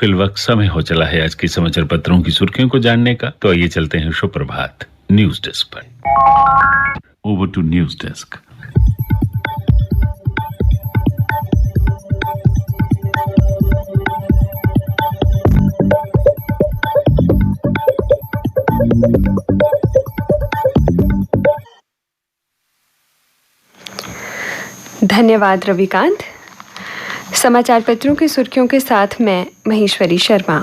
फिलवक्त समय हो चला है आज की समाचार पत्रों की सुर्खियों को जानने का। तो आइए चलते हैं सुप्रभात न्यूज डेस्क पर। Over to news desk. धन्यवाद रविकांत। समाचार पत्रों की सुर्खियों के साथ मैं महेश्वरी शर्मा।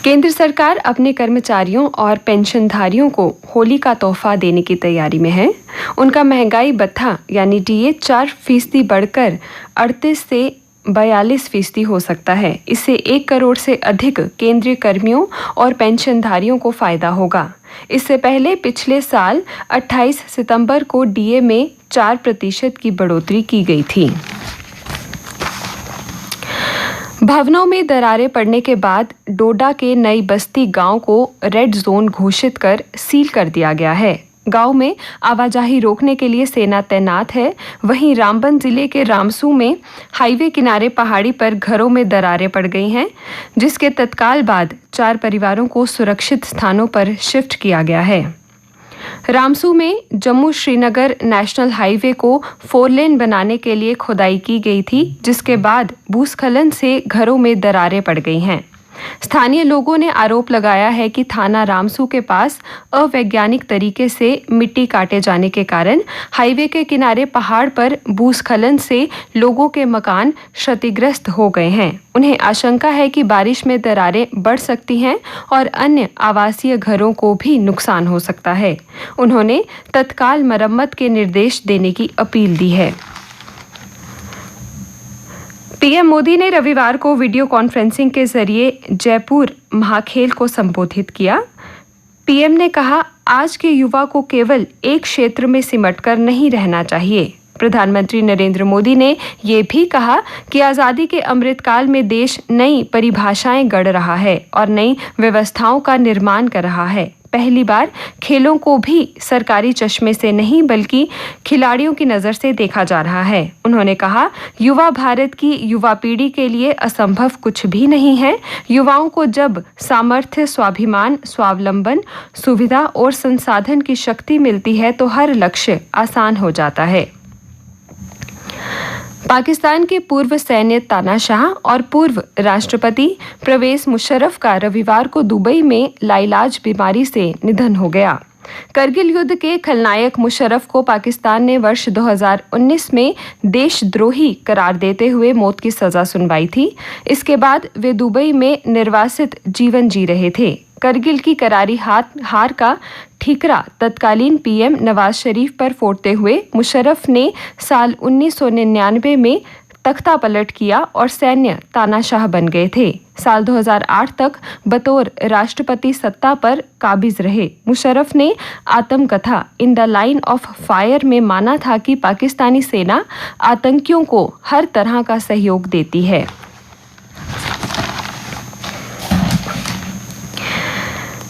केंद्र सरकार अपने कर्मचारियों और पेंशनधारियों को होली का तोहफा देने की तैयारी में है। उनका महंगाई भत्ता यानी डीए 4% बढ़कर 38 से 42% हो सकता है। इससे 1 करोड़ से अधिक केंद्रीय कर्मियों और पेंशनधारियों को फायदा होगा। इससे पहले पिछले साल 28 सितंबर को डीए में 4% की बढ़ोतरी की गई थी। भवनों में दरारें पड़ने के बाद डोडा के नई बस्ती गांव को रेड जोन घोषित कर सील कर दिया गया है। गांव में आवाजाही रोकने के लिए सेना तैनात है। वहीं रामबन जिले के रामसू में हाईवे किनारे पहाड़ी पर घरों में दरारें पड़ गई हैं, जिसके तत्काल बाद 4 परिवारों को सुरक्षित स्थानों पर शिफ्ट किया गया है। रामसू में जम्मू श्रीनगर नेशनल हाईवे को 4 लेन बनाने के लिए खुदाई की गई थी, जिसके बाद भूस्खलन से घरों में दरारें पड़ गई हैं। स्थानीय लोगों ने आरोप लगाया है कि थाना रामसू के पास अवैज्ञानिक तरीके से मिट्टी काटे जाने के कारण हाईवे के किनारे पहाड़ पर भूस्खलन से लोगों के मकान क्षतिग्रस्त हो गए हैं। उन्हें आशंका है कि बारिश में दरारें बढ़ सकती हैं और अन्य आवासीय घरों को भी नुकसान हो सकता है। उन्होंने तत्काल मरम्मत के निर्देश देने की अपील दी है। पीएम मोदी ने रविवार को वीडियो कॉन्फ्रेंसिंग के जरिए जयपुर महाखेल को संबोधित किया। पीएम ने कहा, आज के युवा को केवल एक क्षेत्र में सिमटकर नहीं रहना चाहिए। प्रधानमंत्री नरेंद्र मोदी ने ये भी कहा कि आज़ादी के अमृतकाल में देश नई परिभाषाएं गढ़ रहा है और नई व्यवस्थाओं का निर्माण कर रहा है। पहली बार खेलों को भी सरकारी चश्मे से नहीं बल्कि खिलाड़ियों की नज़र से देखा जा रहा है। उन्होंने कहा, युवा भारत की युवा पीढ़ी के लिए असंभव कुछ भी नहीं है। युवाओं को जब सामर्थ्य, स्वाभिमान, स्वावलंबन, सुविधा और संसाधन की शक्ति मिलती है तो हर लक्ष्य आसान हो जाता है। पाकिस्तान के पूर्व सैन्य तानाशाह और पूर्व राष्ट्रपति परवेज मुशर्रफ का रविवार को दुबई में लाइलाज बीमारी से निधन हो गया। करगिल युद्ध के खलनायक मुशर्रफ को पाकिस्तान ने वर्ष 2019 में देशद्रोही करार देते हुए मौत की सजा सुनवाई थी। इसके बाद वे दुबई में निर्वासित जीवन जी रहे थे। करगिल की करारी हार का ठीकरा तत्कालीन पीएम नवाज शरीफ पर फोड़ते हुए मुशर्रफ ने साल 1999 में तख्ता पलट किया और सैन्य तानाशाह बन गए थे। साल 2008 तक बतौर राष्ट्रपति सत्ता पर काबिज रहे। मुशर्रफ ने आत्मकथा in the line of fire में माना था कि पाकिस्तानी सेना आतंकियों को हर तरह का सहयोग देती है।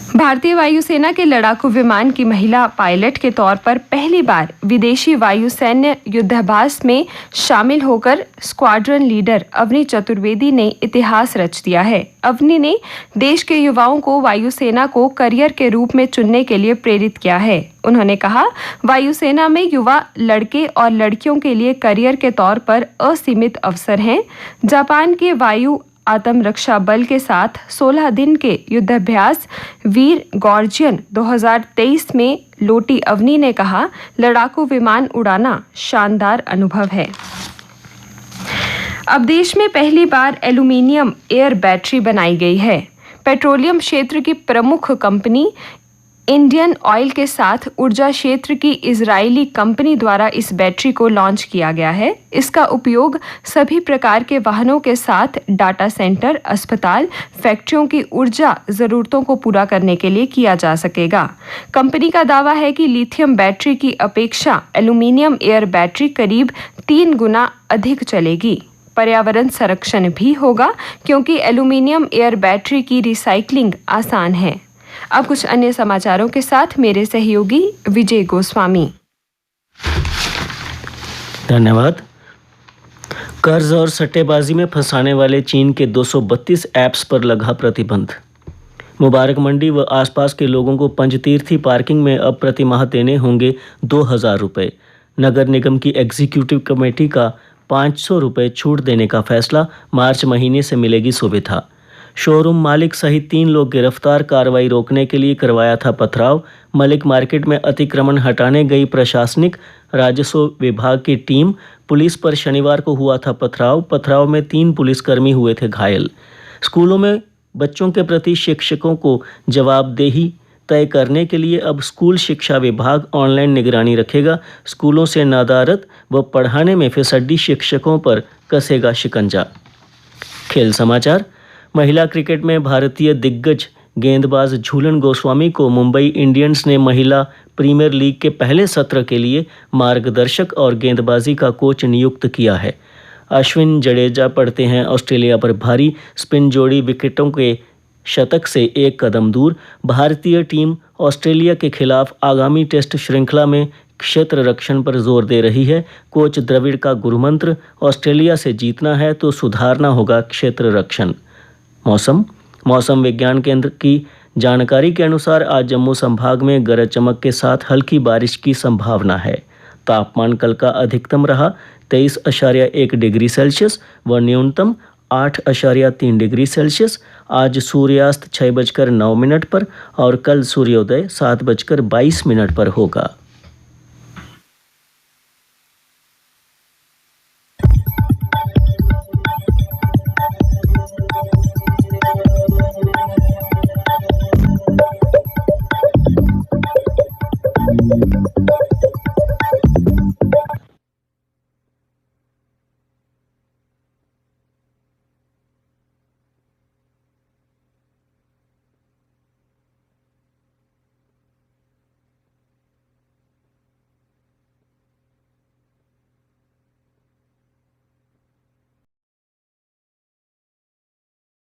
भारतीय वायुसेना के लड़ाकू विमान की महिला पायलट के तौर पर पहली बार विदेशी वायुसैन्य युद्धाभ्यास में शामिल होकर स्क्वाड्रन लीडर अवनी चतुर्वेदी ने इतिहास रच दिया है। अवनी ने देश के युवाओं को वायुसेना को करियर के रूप में चुनने के लिए प्रेरित किया है। उन्होंने कहा, वायुसेना में युवा लड़के और लड़कियों के लिए करियर के तौर पर असीमित अवसर हैं। जापान के वायु आत्मरक्षा बल के साथ 16 दिन के युद्धाभ्यास वीर गॉर्जियन 2023 में लोटी अवनी ने कहा, लड़ाकू विमान उड़ाना शानदार अनुभव है। अब देश में पहली बार एल्यूमीनियम एयर बैटरी बनाई गई है। पेट्रोलियम क्षेत्र की प्रमुख कंपनी इंडियन ऑयल के साथ ऊर्जा क्षेत्र की इजरायली कंपनी द्वारा इस बैटरी को लॉन्च किया गया है। इसका उपयोग सभी प्रकार के वाहनों के साथ डाटा सेंटर, अस्पताल, फैक्ट्रियों की ऊर्जा जरूरतों को पूरा करने के लिए किया जा सकेगा। कंपनी का दावा है कि लिथियम बैटरी की अपेक्षा एल्यूमीनियम एयर बैटरी करीब 3 गुना अधिक चलेगी। पर्यावरण संरक्षण भी होगा क्योंकि एल्यूमीनियम एयर बैटरी की रिसाइकलिंग आसान है। अब कुछ अन्य समाचारों के साथ मेरे सहयोगी विजय गोस्वामी। धन्यवाद। कर्ज और सट्टेबाजी में फंसाने वाले चीन के 232 ऐप्स पर लगा प्रतिबंध। मुबारक मंडी व आसपास के लोगों को पंचतीर्थी पार्किंग में अब प्रतिमाह देने होंगे 2,000 रुपये। नगर निगम की एग्जीक्यूटिव कमेटी का 500 रुपये छूट देने का फैसला, मार्च महीने से मिलेगी सुविधा। शोरूम मालिक सहित 3 लोग गिरफ्तार, कार्रवाई रोकने के लिए करवाया था पथराव। मलिक मार्केट में अतिक्रमण हटाने गई प्रशासनिक राजस्व विभाग की टीम, पुलिस पर शनिवार को हुआ था पथराव में 3 पुलिसकर्मी हुए थे घायल। स्कूलों में बच्चों के प्रति शिक्षकों को जवाबदेही तय करने के लिए अब स्कूल शिक्षा विभाग ऑनलाइन निगरानी रखेगा। स्कूलों से नदारद व पढ़ाने में फिसड्डी शिक्षकों पर कसेगा शिकंजा। खेल समाचार। महिला क्रिकेट में भारतीय दिग्गज गेंदबाज झूलन गोस्वामी को मुंबई इंडियंस ने महिला प्रीमियर लीग के पहले सत्र के लिए मार्गदर्शक और गेंदबाजी का कोच नियुक्त किया है। अश्विन जडेजा पड़ते हैं ऑस्ट्रेलिया पर भारी, स्पिन जोड़ी विकेटों के शतक से 1 कदम दूर। भारतीय टीम ऑस्ट्रेलिया के खिलाफ आगामी टेस्ट श्रृंखला में क्षेत्र रक्षण पर जोर दे रही है। कोच द्रविड़ का गुरुमंत्र, ऑस्ट्रेलिया से जीतना है तो सुधारना होगा क्षेत्र रक्षण। मौसम विज्ञान केंद्र की जानकारी के अनुसार आज जम्मू संभाग में गरज चमक के साथ हल्की बारिश की संभावना है। तापमान कल का अधिकतम रहा 23.1 डिग्री सेल्सियस व न्यूनतम 8.3 डिग्री सेल्सियस। आज सूर्यास्त 6:09 पर और कल सूर्योदय 7:22 पर होगा।